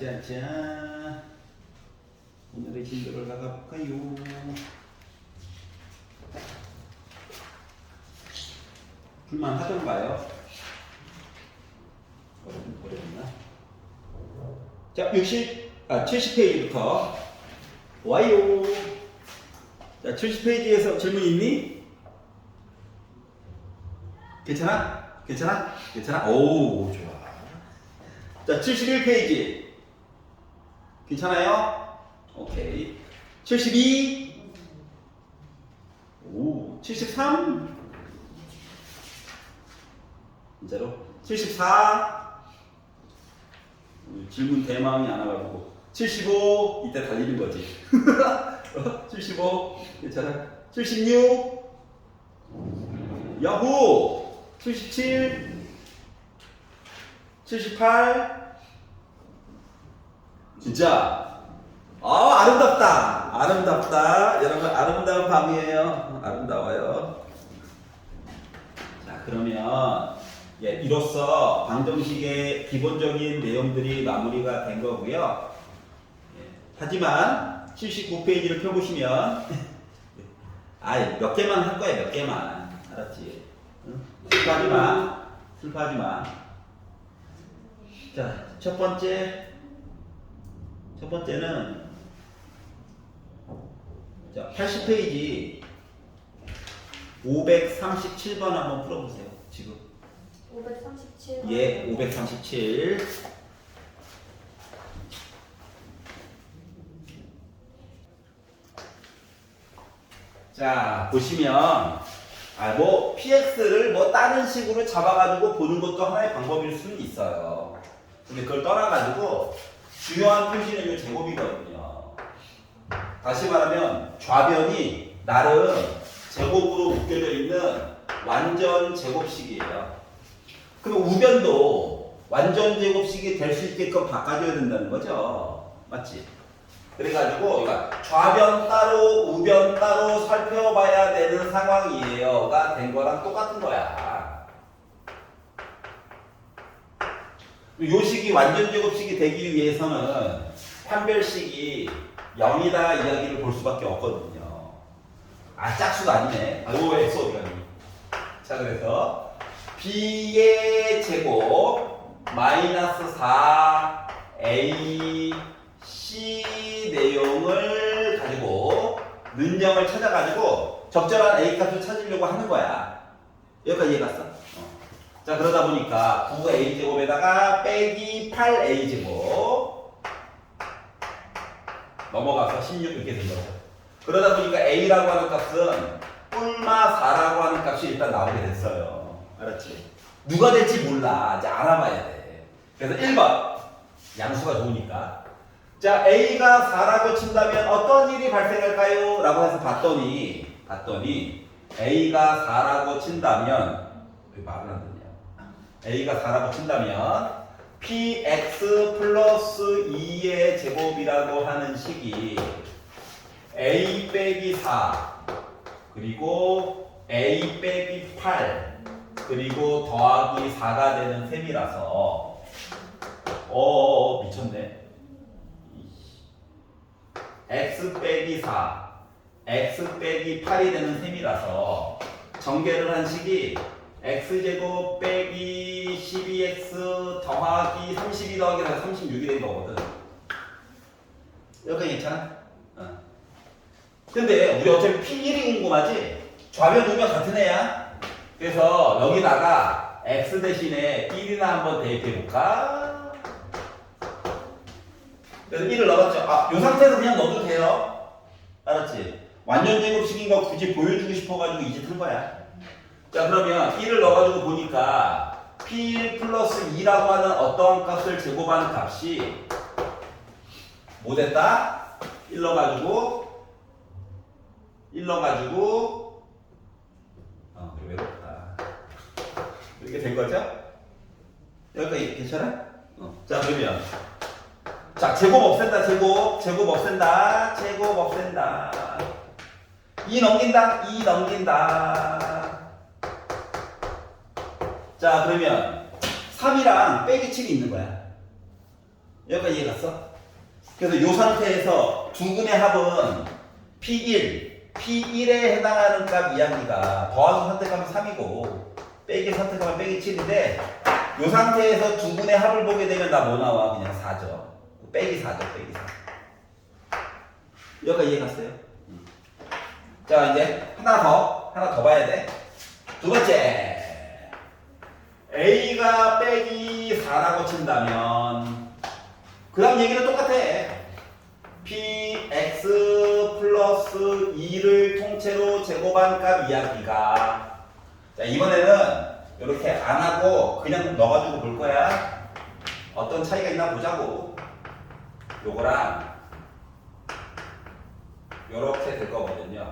자, 오늘의 진도를 나가볼까요? 불만 하던가요? 어렵나? 자, 70페이지부터 와요. 자, 70페이지에서 질문 있니? 괜찮아? 괜찮아? 괜찮아? 오, 좋아. 자, 71페이지. 괜찮아요? 오케이. 72. 오, 73. 진짜로? 74. 질문 대망이 안 와가지고. 75. 이때 달리는 거지. 75. 괜찮아? 76. 야호! 77. 78. 진짜 아름답다. 아름답다. 여러분 아름다운 밤이에요. 아름다워요. 자, 그러면 이로써 방정식의 기본적인 내용들이 마무리가 된 거고요. 하지만 79페이지를 펴보시면 몇 개만 할 거야. 몇 개만. 알았지? 응? 슬퍼하지 마. 자, 첫 번째는 자, 80페이지 537번 한번 풀어보세요. 지금 537번. 예, 537. 자, 보시면 px를 다른 식으로 잡아가지고 보는 것도 하나의 방법일 수는 있어요. 근데 그걸 떠나가지고 중요한 표시는 이 제곱이거든요. 다시 말하면 좌변이 나름 제곱으로 묶여져 있는 완전 제곱식이에요. 그럼 우변도 완전 제곱식이 될 수 있게끔 바꿔줘야 된다는 거죠. 맞지? 그래가지고 좌변 따로 우변 따로 살펴봐야 되는 상황이에요가 된 거랑 똑같은 거야. 요 식이 완전 제곱식이 되기 위해서는 판별식이 0이다 이야기를 볼 수밖에 없거든요. 짝수가 아니네. X 어디 갔니? 자, 그래서 B의 제곱 마이너스 4A C 내용을 가지고 는점을 찾아가지고 적절한 A 값을 찾으려고 하는 거야. 여기까지 이해갔어? 자, 그러다 보니까 9a제곱에다가 빼기 8a제곱 넘어가서 16 이렇게 된 거죠. 그러다 보니까 a라고 하는 값은 뿔마 4라고 하는 값이 일단 나오게 됐어요. 알았지? 누가 될지 몰라. 이제 알아봐야 돼. 그래서 1번 양수가 좋으니까 자, a가 4라고 친다면 어떤 일이 발생할까요? 라고 해서 봤더니 a가 4라고 친다면 왜 말을 안 듣냐? a가 4라고 친다면 px 플러스 2의 제곱이라고 하는 식이 a 빼기 4 그리고 a 빼기 8 그리고 더하기 4가 되는 셈이라서 미쳤네. x 빼기 4 x 빼기 8이 되는 셈이라서 전개를 한 식이 x제곱 빼기 12x 더하기 32 더하기 36이 된 거거든. 여기까지 괜찮아? 근데 우리 어차피 P1이 궁금하지? 좌변 우변 같은 애야. 그래서 여기다가 x 대신에 1이나 한번 대입해볼까? 그래서 1을 넣었죠. 이 상태에서 그냥 넣어도 돼요. 알았지? 완전 제곱식인 거 굳이 보여주고 싶어가지고 이 짓 한 거야. 자, 그러면 1을 넣어가지고 보니까 P1 플러스 2라고 하는 어떠한 값을 제곱하는 값이 뭐 됐다? 1 넣어가지고 외롭다. 이렇게 된 거죠? 여기까지 괜찮아? 자, 그러면 제곱 없앤다. 제곱 없앤다. 2 넘긴다. 자, 그러면 3이랑 빼기 7이 있는 거야. 여기까지 이해 갔어? 그래서 이 상태에서 두 근의 합은 P1에 해당하는 값 이야기가 더하기 선택하면 3이고 빼기 선택하면 빼기 7인데 이 상태에서 두 근의 합을 보게 되면 나 뭐 나와? 그냥 4죠. 빼기 4죠. 빼기 4. 여기까지 이해 갔어요? 자 이제 하나 더 봐야 돼. 두 번째 A가 빼기 4라고 친다면 그 다음 얘기는 똑같아. px 플러스 2를 통째로 제곱한 값 이야기가 자 이번에는 이렇게 안 하고 그냥 넣어가지고 볼 거야. 어떤 차이가 있나 보자고. 요거랑 요렇게 될 거거든요.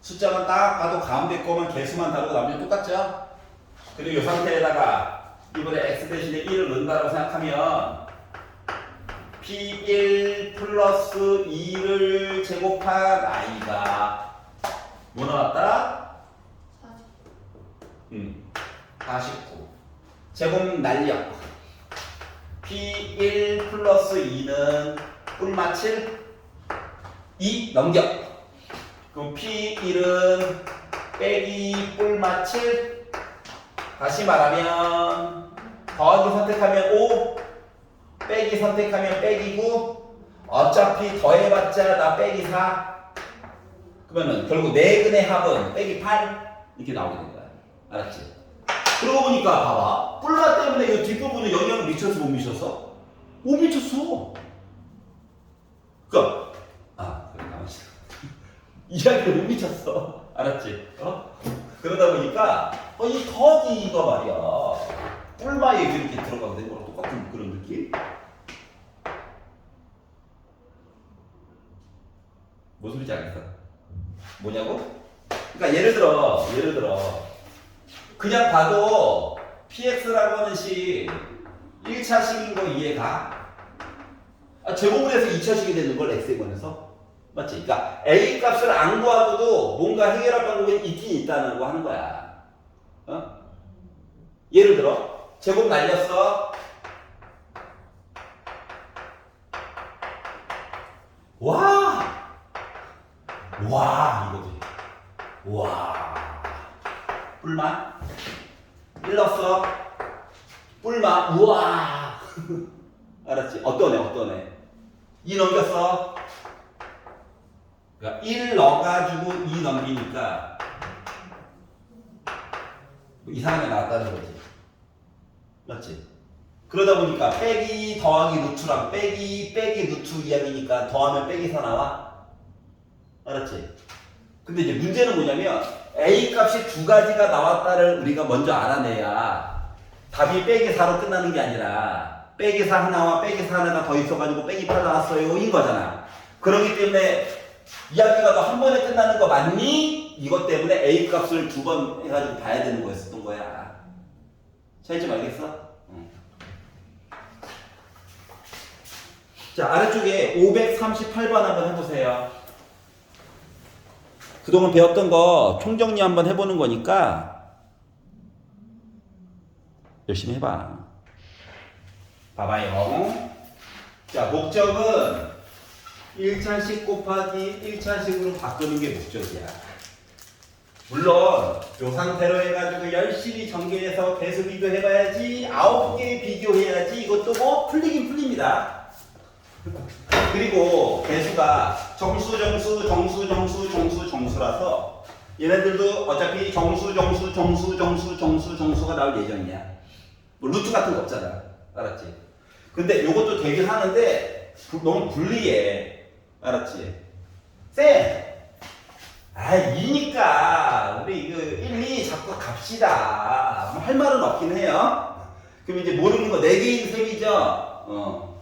숫자만 딱 봐도 가운데 거만 개수만 다르고 나머지 똑같죠? 그리고 이 상태에다가 이번에 x 대신에 1을 넣는다고 생각하면 P1 플러스 2를 제곱한 i가 뭐 나왔다? 49 제곱 날력 P1 플러스 2는 꿀맛 7 2 넘겨 그럼 P1은 빼기 꿀맛 7 다시 말하면 더하기 선택하면 5 빼기 선택하면 빼기 9 어차피 더해봤자 나 빼기 4 그러면은 결국 네 근의 합은 빼기 8 이렇게 나오게 된 거야. 알았지? 그러고 보니까 봐봐 뿔맛 때문에 이 뒷부분에 영향을 미쳤어 못 미쳤어? 못 미쳤어. 그니까 그래 가만있어. 이야기를 못 미쳤어. 알았지? 그러다 보니까 이 더하기가 말이야 뿔마에 이렇게 들어가게 되는 거랑 똑같은 그런 느낌? 무슨 소리인지 알겠어? 뭐냐고? 그러니까 예를 들어 그냥 봐도 px라고 하는 식 1차식인 거 이해가? 제곱을 해서 2차식이 되는 걸 x에 관해서? 맞지? 그러니까 a 값을 안 구하고도 뭔가 해결할 방법이 있긴 있다는 거 하는 거야. 예를 들어 제곱 날렸어. 와 이거지. 와 뿔만 1 넣었어. 뿔만 우와 알았지? 어떤 애 2 넘겼어. 그러니까 1 넣어가지고 2 넘기니까 뭐 이상한 게 나왔다는 거지. 맞지? 그러다 보니까 빼기 더하기 루트랑 빼기 루트 이야기니까 더하면 빼기 4 나와. 알았지? 근데 이제 문제는 뭐냐면 A 값이 두 가지가 나왔다를 우리가 먼저 알아내야 답이 빼기 4로 끝나는 게 아니라 빼기 4 하나와 빼기 4 하나가 더 있어가지고 빼기 8 나왔어요 인 거잖아. 그렇기 때문에 이야기가 너 한 번에 끝나는 거 맞니? 이것 때문에 A 값을 두 번 해가지고 봐야 되는 거였었던 거야. 차이점 알겠어? 자 아래쪽에 538번 한번 해보세요. 그동안 배웠던 거 총정리 한번 해보는 거니까 열심히 해봐. 봐봐요. 자 목적은 1차식 곱하기 1차식으로 바꾸는 게 목적이야. 물론 이 상태로 해가지고 열심히 전개해서 배수 비교해봐야지 9개 비교해야지 이것도 뭐 풀리긴 풀립니다. 그리고 배수가 정수라서 얘네들도 어차피 정수가 나올 예정이야. 뭐 루트 같은 거 없잖아. 알았지? 근데 요것도 되긴 하는데 너무 불리해. 알았지? 쌤! 2니까 우리 이거 1, 2 자꾸 갑시다. 뭐 할 말은 없긴 해요. 그럼 이제 모르는 거 4개인 셈이죠?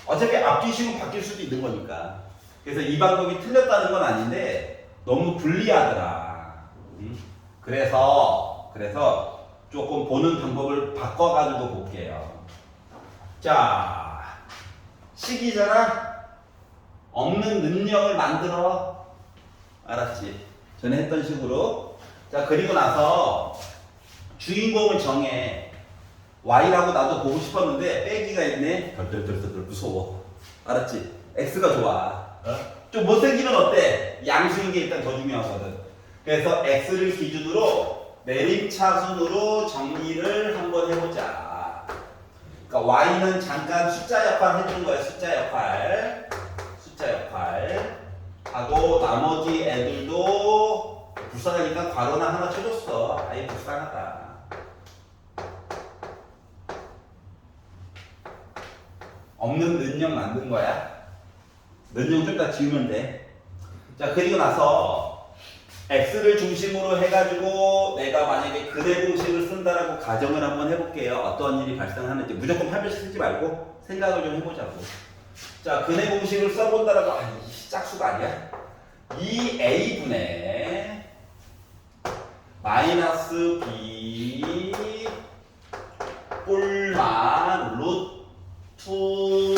어차피 앞뒤식은 바뀔 수도 있는 거니까. 그래서 이 방법이 틀렸다는 건 아닌데 너무 불리하더라. 그래서 조금 보는 방법을 바꿔가지고 볼게요. 자, 식이잖아. 없는 능력을 만들어. 알았지? 전에 했던 식으로. 자, 그리고 나서 주인공을 정해. y라고 나도 보고 싶었는데 빼기가 있네. 덜덜덜덜 무서워. 알았지? x가 좋아. 좀 못생기면 어때? 양수인 게 일단 더 중요하거든. 그래서 x를 기준으로 내림차순으로 정리를 한번 해보자. 그러니까 y는 잠깐 숫자 역할 해주는 거야. 숫자 역할. 숫자 역할. 하고 나머지 애들도 불쌍하니까 괄호나 하나 쳐줬어. 아예 불쌍하다. 없는 는영 만든 거야. 는영 좀 이따 지우면 돼. 자, 그리고 나서 x를 중심으로 해가지고 내가 만약에 근해 공식을 쓴다라고 가정을 한번 해볼게요. 어떤 일이 발생하는지. 무조건 판별식 쓰지 말고 생각을 좀 해보자고. 자, 근해 공식을 써본다라고. 아니, 짝수가 아니야. 2a분의 마이너스 b 뿔마 루트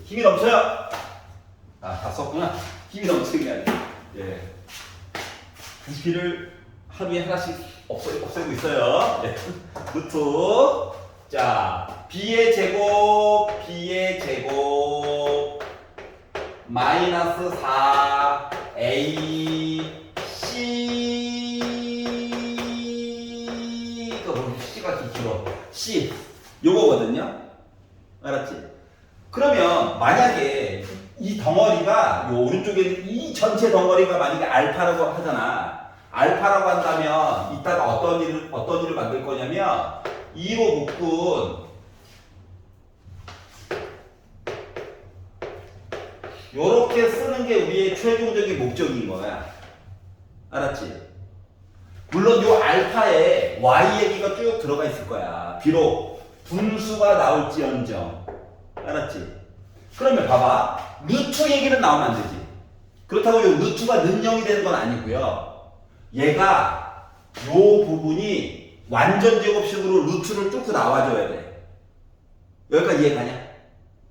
힘이 넘쳐요. 다 썼구나. 힘이 넘치는 게 아니야. 예. 부피를 하루에 하나씩 없애고 있어요. 예. 루트. 자, b의 제곱 마이너스 4a c C가 길어. C 요거거든요. 알았지? 그러면 만약에 이 덩어리가 요 오른쪽에 있는 이 전체 덩어리가 만약에 알파라고 하잖아. 알파라고 한다면 이따가 어떤 일을 만들 거냐면 2로 묶은 요렇게 쓰는 게 우리의 최종적인 목적인 거야. 알았지? 물론 요 알파에 y 얘기가 쭉 들어가 있을 거야. 비록 분수가 나올지언정. 알았지? 그러면 봐봐. 루트 얘기는 나오면 안 되지. 그렇다고 요 루트가 능령이 되는 건 아니고요. 얘가 요 부분이 완전 제곱식으로 루트를 뚫고 나와줘야 돼. 여기까지 이해가냐?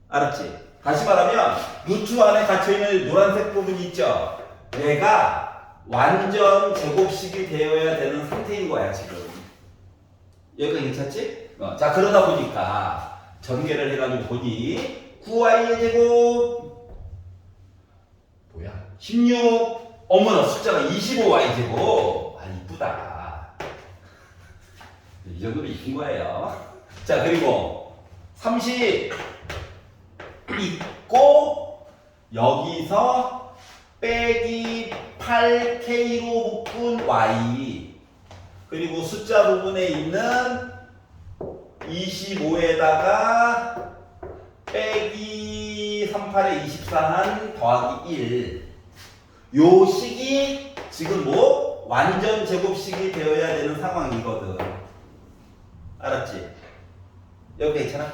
알았지? 다시 말하면 루트 안에 갇혀있는 노란색 부분이 있죠? 얘가 완전 제곱식이 되어야 되는 상태인 거야 지금. 여기까지 괜찮지? 자, 그러다 보니까 전개를 해가지고 보니 9y의 제곱 뭐야? 16 어머나 숫자가 25y 제곱. 아 이쁘다. 이 정도로 이쁜 거예요. 자, 그리고 30 있고 여기서 빼기 8k로 묶은 y 그리고 숫자 부분에 있는 25에다가 빼기 38에 24한 더하기 1 요 식이 지금 뭐 완전 제곱식이 되어야 되는 상황이거든. 알았지? 여기 괜찮아?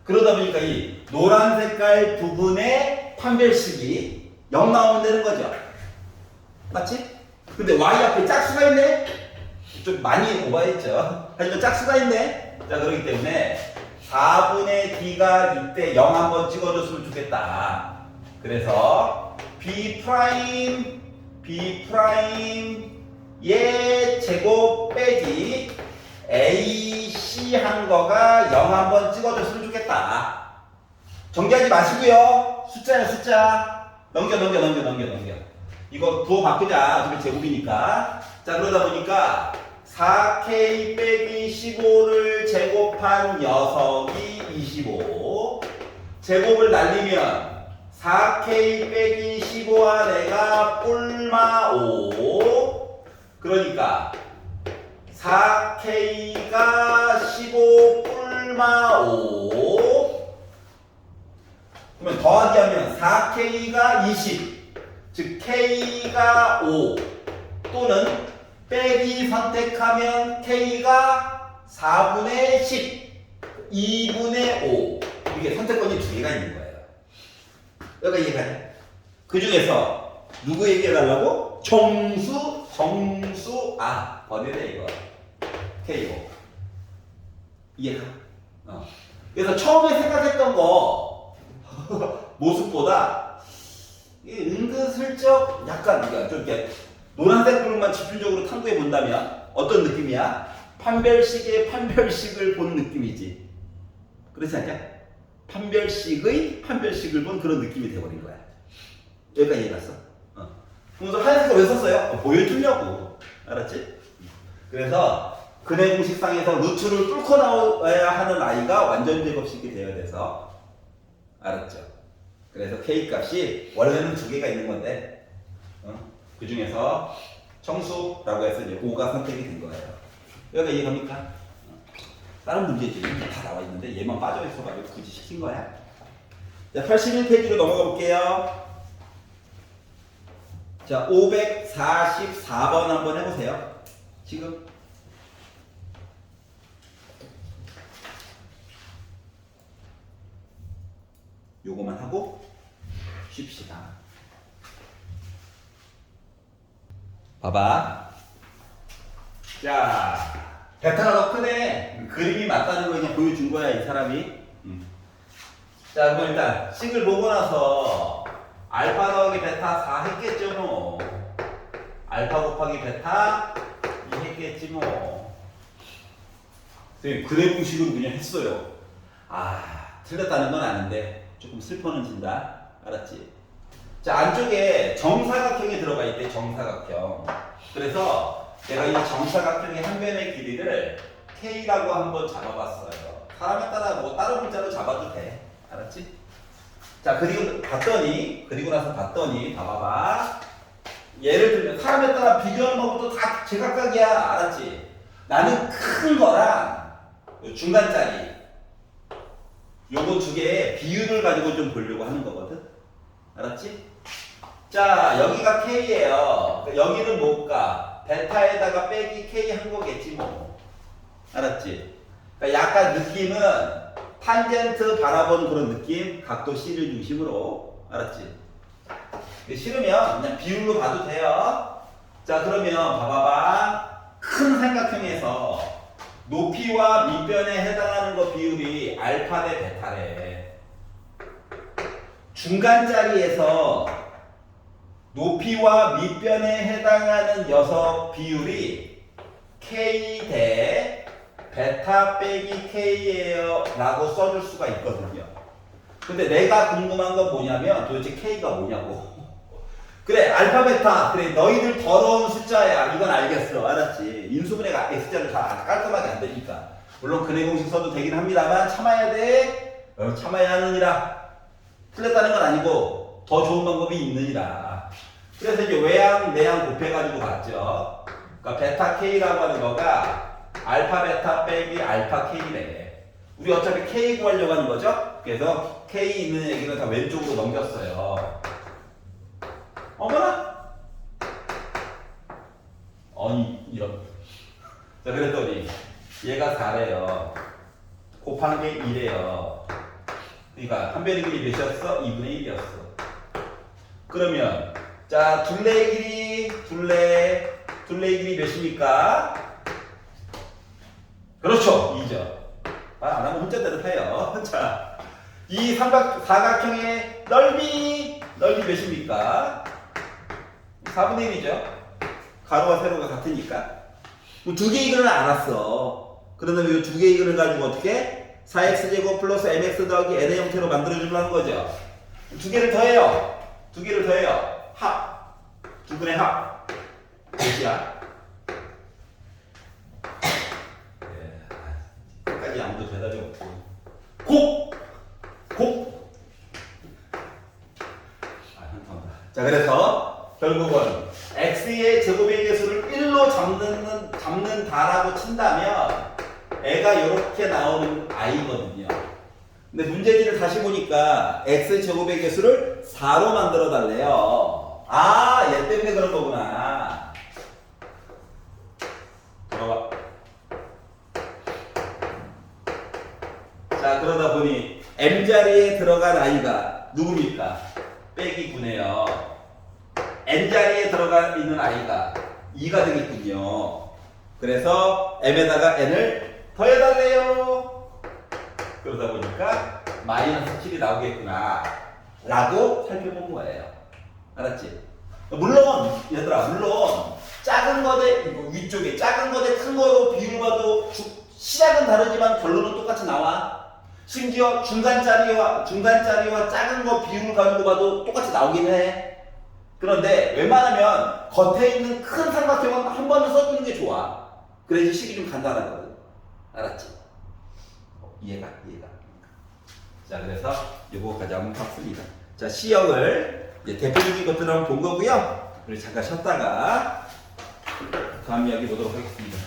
그러다 보니까 이 노란 색깔 부분의 판별식이 0 나오면 되는 거죠. 맞지? 근데 y 앞에 짝수가 있네? 좀 많이 오버했죠. 하지만 짝수가 있네? 자, 그렇기 때문에 4분의 d가 이때 0 한번 찍어줬으면 좋겠다. 그래서 B'의 제곱 빼기 AC 한 거가 0 한번 찍어줬으면 좋겠다. 정리하지 마시고요. 숫자야 숫자. 넘겨. 이거 부호 바꾸자. 어차피 제곱이니까. 자, 그러다 보니까 4K 빼기 15를 제곱한 녀석이 25. 제곱을 날리면 4K 빼기 15와 내가 뿔마 5. 그러니까 4K가 15 뿔마 5. 그러면 더하기 하면 4K가 20. 즉 K가 5 또는 빼기 선택하면 K가 4분의 10 2분의 5 이게 선택권이 두 개가 있는 거예요. 여기가 이해가네? 그 중에서 누구 얘기해달라고? 정수 번외네 이거 K고 이해가? 그래서 처음에 생각했던 거 모습보다 은근슬쩍 약간 좀 이렇게 노란색 부분만 집중적으로 탐구해 본다면 어떤 느낌이야? 판별식의 판별식을 본 느낌이지. 그렇지 않냐? 판별식의 판별식을 본 그런 느낌이 돼버린 거야. 여기까지 이해갔어? 그래서 하얀색을 왜 썼어요? 보여주려고. 알았지? 그래서 근해 공식상에서 루트를 뚫고 나와야 하는 아이가 완전 제곱식이 되어야 돼서. 알았죠? 그래서 K 값이 원래는 두 개가 있는 건데 그 중에서 정수라고 해서 이제 5가 선택이 된 거예요. 여기가 이해갑니까? 다른 문제집은 다 나와 있는데 얘만 빠져 있어가지고 굳이 시킨 거야. 자, 81페이지로 넘어가 볼게요. 자, 544번 한번 해보세요. 지금. 요거만 하고 쉽시다. 봐봐. 자, 베타가 더 크네. 그림이 맞다는 걸 그냥 보여준 거야, 이 사람이. 자, 그럼 일단 식을 보고 나서 알파 더하기 베타 4 했겠죠, 뭐. 알파 곱하기 베타 2 했겠지, 뭐. 선생님, 그래 공식으로 그냥 했어요. 아, 틀렸다는 건 아는데 조금 슬퍼는 진다. 알았지? 자, 안쪽에 정사각형이 들어가 있대, 정사각형. 그래서 내가 이 정사각형의 한 변의 길이를 K라고 한번 잡아봤어요. 사람에 따라 뭐 다른 문자로 잡아도 돼. 알았지? 자, 그리고 나서 봤더니, 봐봐봐. 예를 들면, 사람에 따라 비교하는 것도 다 제각각이야. 알았지? 나는 큰 거랑 중간짜리, 요거 두 개의 비율을 가지고 좀 보려고 하는 거거든? 알았지? 자, 여기가 K예요. 여기는 뭘까? 베타에다가 빼기 K 한 거겠지, 뭐. 알았지? 그러니까 약간 느낌은 탄젠트 바라본 그런 느낌, 각도 C를 중심으로. 알았지? 싫으면 그냥 비율로 봐도 돼요. 자, 그러면 봐봐봐. 큰 삼각형에서 높이와 밑변에 해당하는 거 비율이 알파 대 베타래. 중간 자리에서 높이와 밑변에 해당하는 녀석 비율이 K 대 베타 빼기 K예요 라고 써줄 수가 있거든요. 근데 내가 궁금한 건 뭐냐면 도대체 K가 뭐냐고. 그래, 알파 베타, 그래, 너희들 더러운 숫자야. 이건 알겠어. 알았지? 인수분해가 X자를 다 깔끔하게 안 되니까. 물론 근해 공식 써도 되긴 합니다만 참아야 돼. 참아야 하느니라. 틀렸다는 건 아니고 더 좋은 방법이 있느니라. 그래서 이제 외항, 내항 곱해가지고 봤죠. 그러니까 베타 K라고 하는 거가 알파 베타 빼기 알파 K래. 우리 어차피 K 구하려고 하는 거죠. 그래서 K 있는 얘기는 다 왼쪽으로 넘겼어요. 어머나? 아니, 이런. 자, 그랬더니 얘가 4래요. 곱한 게 2래요. 그러니까 한 변의 길이 몇이었어? 2분의 1이었어. 그러면 자, 둘레의 길이 둘레의 길이 몇입니까? 그렇죠, 2죠. 말 안 하면 혼자 대답해요. 자, 이 사각형의 넓이 몇입니까? 4분의 1이죠. 가로와 세로가 같으니까. 뭐 두 개의 이근을 알았어. 그러면 이 두 개의 이근을 가지고 어떻게? 4x제곱 플러스 mx 더하기 n의 형태로 만들어주려는 거죠. 두 개를 더해요. 합. 두 분의 합. 몇이야? 끝까지 아무도 대답이 없고. 곱! 현타온다. 자, 그래서 결국은 x의 제곱의 개수를 1로 잡는다라고 친다면 애가 이렇게 나오는 i거든요. 근데 문제지를 다시 보니까 x 제곱의 개수를 4로 만들어 달래요. 아, 얘 때문에 그런 거구나. 들어가. 자, 그러다 보니 m자리에 들어간 i가 누굽니까? 빼기 9네요. n자리에 들어가 있는 i가 2가 되겠군요. 그래서 m에다가 n을 더해달래요. 그러다 보니까 마이너스 7이 나오겠구나 라고 살펴본 거예요. 알았지? 물론 얘들아, 물론 작은 거 대 이거 위쪽에 작은 거 대 큰 거로 비율 봐도 시작은 다르지만 결론은 똑같이 나와. 심지어 중간짜리와 작은 거 비율을 가지고 봐도 똑같이 나오긴 해. 그런데 웬만하면 겉에 있는 큰 삼각형은 한 번은 써주는 게 좋아. 그래야지 식이 좀 간단하거든. 알았지? 이해가. 자, 그래서 요거 가장 빡습니다. 자, C형을 이제 대표적인 것들을 한번 본 거고요. 우리 잠깐 쉬었다가 다음 이야기 보도록 하겠습니다.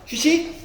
휴식!